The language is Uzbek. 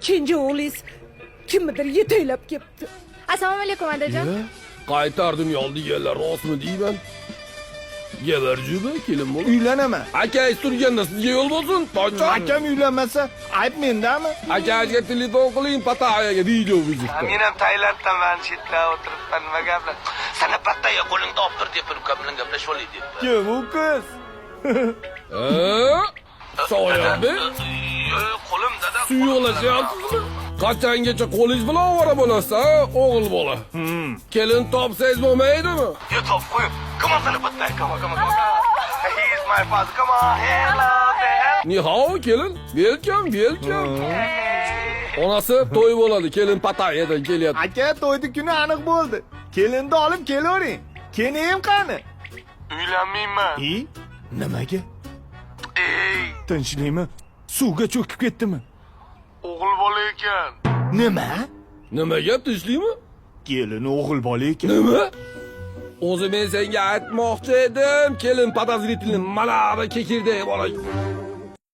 kenja o'g'lingiz kimnidir yetaklab ketdi. Assalomu alaykum adajon. Qaytardim yoldi yerlar rostmi deyman. Geberjuba kelin bo'l. Uylanaman. Akangiz turganda sizga yo'l bo'lsin. To'ychon. Akam uylanmasa, ayb mendami? Akangizga telefon qiling, Pattayaga video vizitda. Men ham Tailanddan chetlab o'tiribman, nima gaplar? Sana Pattaya qo'lingda olib tur deb ukam bilan gaplashib olay deb. Kim u qiz? Soyabdi. Qo'lim dada. Suyuqlashyapsizmi? Qachongacha qo'lingiz bilan ovora bo'lasiz, o'g'il bola? Kelin topsangiz bo'lmaydimi? You top qo'y. Come on, sana Pattaya, come on. He is my father. Come on. Hello there. Ni hao kelin. Welcome. Onasi to'y bo'ladi, kelin Pattayadan kelyapti. Aka to'ydi kuni aniq bo'ldi. Kelinni olib kelavering. Kenim qani? Uylanmayman. Nimaga? Ey, Tinchlikmi? Suvga cho'kib ketdimi? o'g'il bola ekan. Nima? Nima gap tinchlikmi? Kelin o'g'il bola ekan. Nima? O'zi men senga aytmoqchi edim, kelin podozrительный mana bu kekirday bola.